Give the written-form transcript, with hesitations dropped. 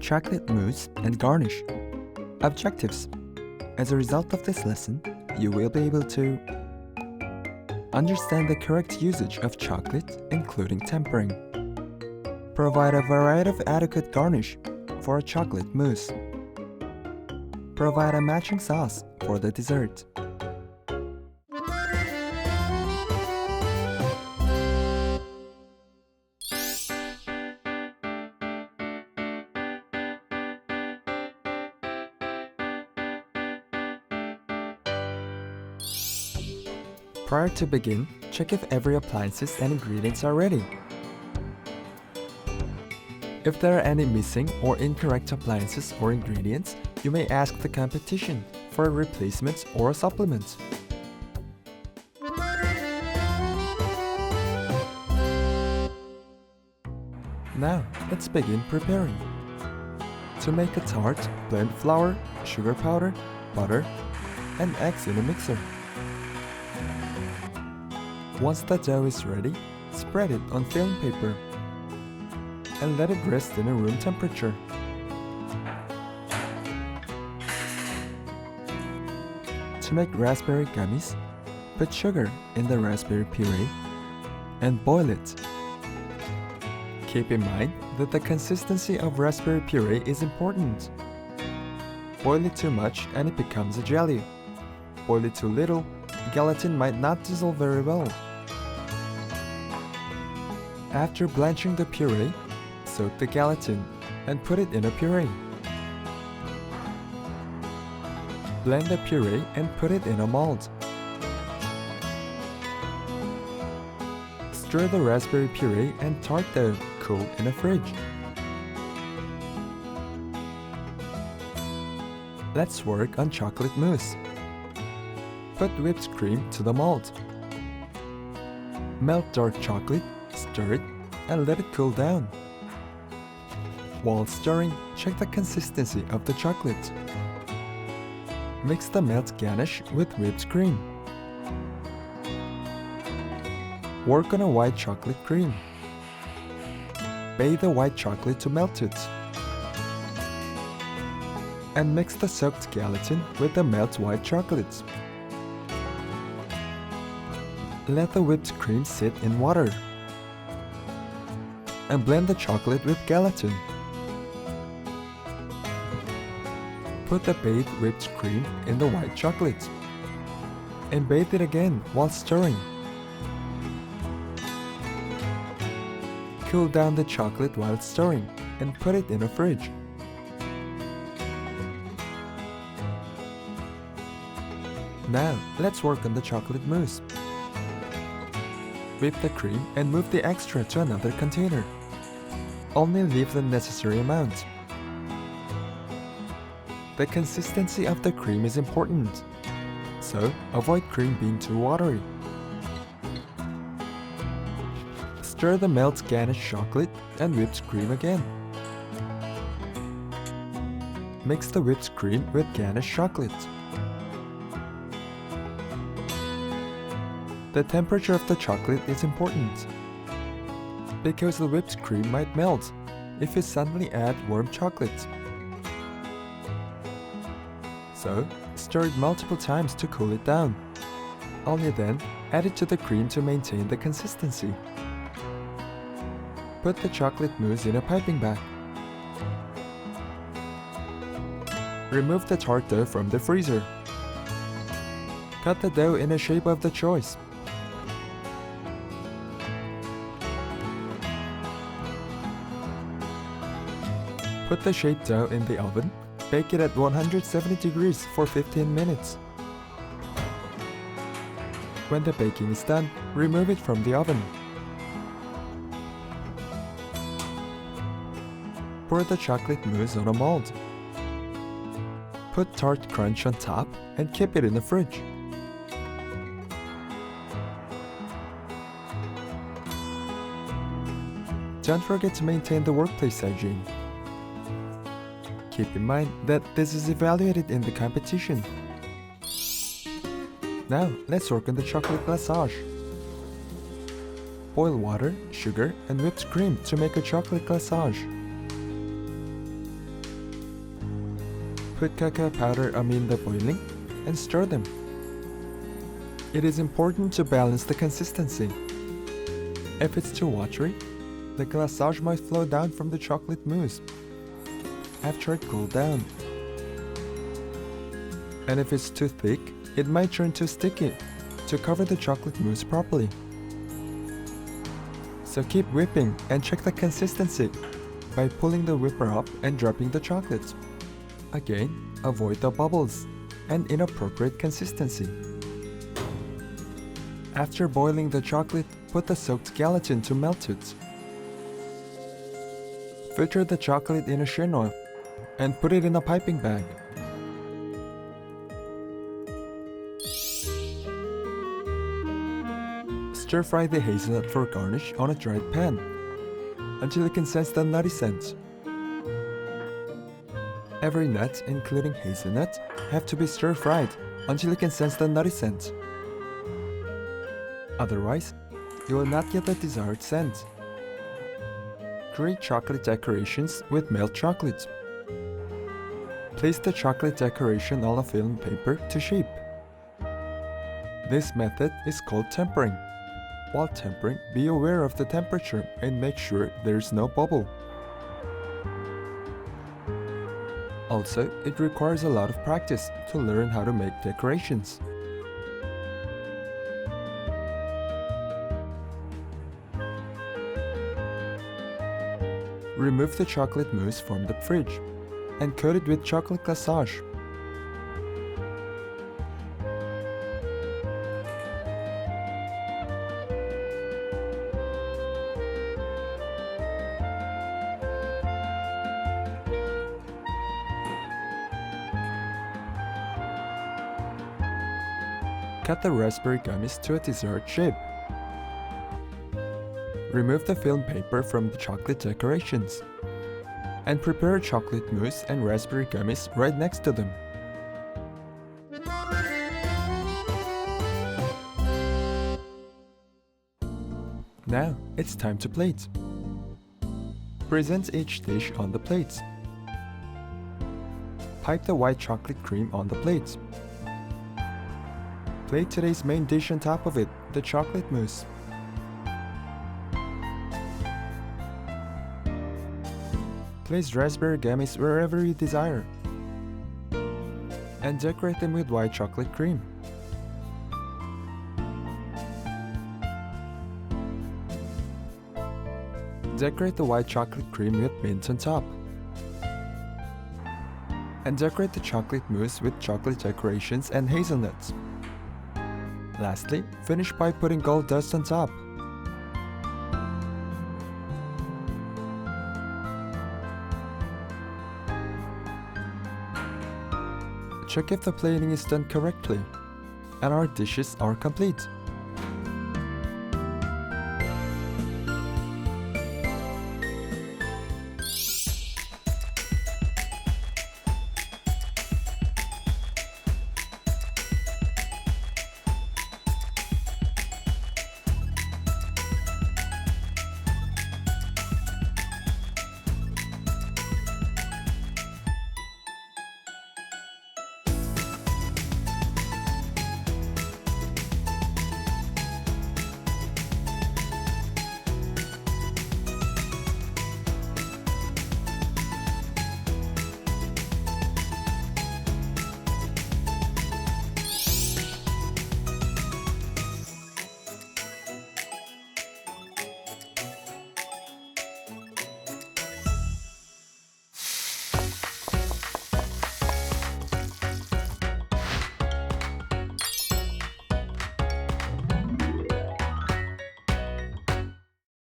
chocolate mousse and garnish. Objectives. As a result of this lesson, you will be able to understand the correct usage of chocolate, including tempering. Provide a variety of adequate garnish for a chocolate mousse. Provide a matching sauce for the dessert. Prior to begin, check if every appliances and ingredients are ready. If there are any missing or incorrect appliances or ingredients, you may ask the competition for a replacement or a supplement. Now, let's begin preparing. To make a tart, blend flour, sugar powder, butter, and eggs in a mixer. Once the dough is ready, spread it on film paper and let it rest in a room temperature. To make raspberry gummies, put sugar in the raspberry puree and boil it. Keep in mind that the consistency of raspberry puree is important. Boil it too much and it becomes a jelly. Boil it too little, gelatin might not dissolve very well. After blanching the puree, soak the gelatin and put it in a puree. Blend the puree and put it in a mold. Stir the raspberry puree and tart dough cool in a fridge. Let's work on chocolate mousse. Put whipped cream to the mold. Melt dark chocolate, stir it, and let it cool down. While stirring, check the consistency of the chocolate. Mix the melt ganache with whipped cream. Work on a white chocolate cream. Bathe the white chocolate to melt it. And mix the soaked gelatin with the melt white chocolate. Let the whipped cream sit in water. And blend the chocolate with gelatin. Put the bathed whipped cream in the white chocolate. And bathe it again while stirring. Cool down the chocolate while stirring and put it in a fridge. Now, let's work on the chocolate mousse. Whip the cream and move the extra to another container. Only leave the necessary amount. The consistency of the cream is important, so avoid cream being too watery. Stir the melt Ganache chocolate and whipped cream again. Mix the whipped cream with Ganache chocolate. The temperature of the chocolate is important, because the whipped cream might melt if you suddenly add warm chocolate. So, stir it multiple times to cool it down. Only then, add it to the cream to maintain the consistency. Put the chocolate mousse in a piping bag. Remove the tart dough from the freezer. Cut the dough in a shape of the choice. Put the shaped dough in the oven. Bake it at 170 degrees for 15 minutes. When the baking is done, remove it from the oven. Pour the chocolate mousse on a mold. Put tart crunch on top and keep it in the fridge. Don't forget to maintain the workplace hygiene. Keep in mind that this is evaluated in the competition. Now, let's work on the chocolate glacage. Boil water, sugar, and whipped cream to make a chocolate glacage. Put cacao powder amid the boiling and stir them. It is important to balance the consistency. If it's too watery, the glacage might flow down from the chocolate mousse after it cooled down. And if it's too thick, it might turn too sticky to cover the chocolate mousse properly. So keep whipping and check the consistency by pulling the whipper up and dropping the chocolate. Again, avoid the bubbles and inappropriate consistency. After boiling the chocolate, put the soaked gelatin to melt it. Filter the chocolate in a chinois and put it in a piping bag. Stir-fry the hazelnut for garnish on a dried pan until you can sense the nutty scent. Every nut, including hazelnut, have to be stir-fried until you can sense the nutty scent. Otherwise, you will not get the desired scent. Create chocolate decorations with melt chocolate. Place the chocolate decoration on a film paper to shape. This method is called tempering. While tempering, be aware of the temperature and make sure there is no bubble. Also, it requires a lot of practice to learn how to make decorations. Remove the chocolate mousse from the fridge and coat it with chocolate glacage. Cut the raspberry gummies to a dessert shape. Remove the film paper from the chocolate decorations and prepare chocolate mousse and raspberry gummies right next to them. Now it's time to plate. Present each dish on the plates. Pipe the white chocolate cream on the plates. Place today's main dish on top of it, the chocolate mousse. Place raspberry gummies wherever you desire. And decorate them with white chocolate cream. Decorate the white chocolate cream with mint on top. And decorate the chocolate mousse with chocolate decorations and hazelnuts. Lastly, finish by putting gold dust on top. Check if the plating is done correctly, and our dishes are complete.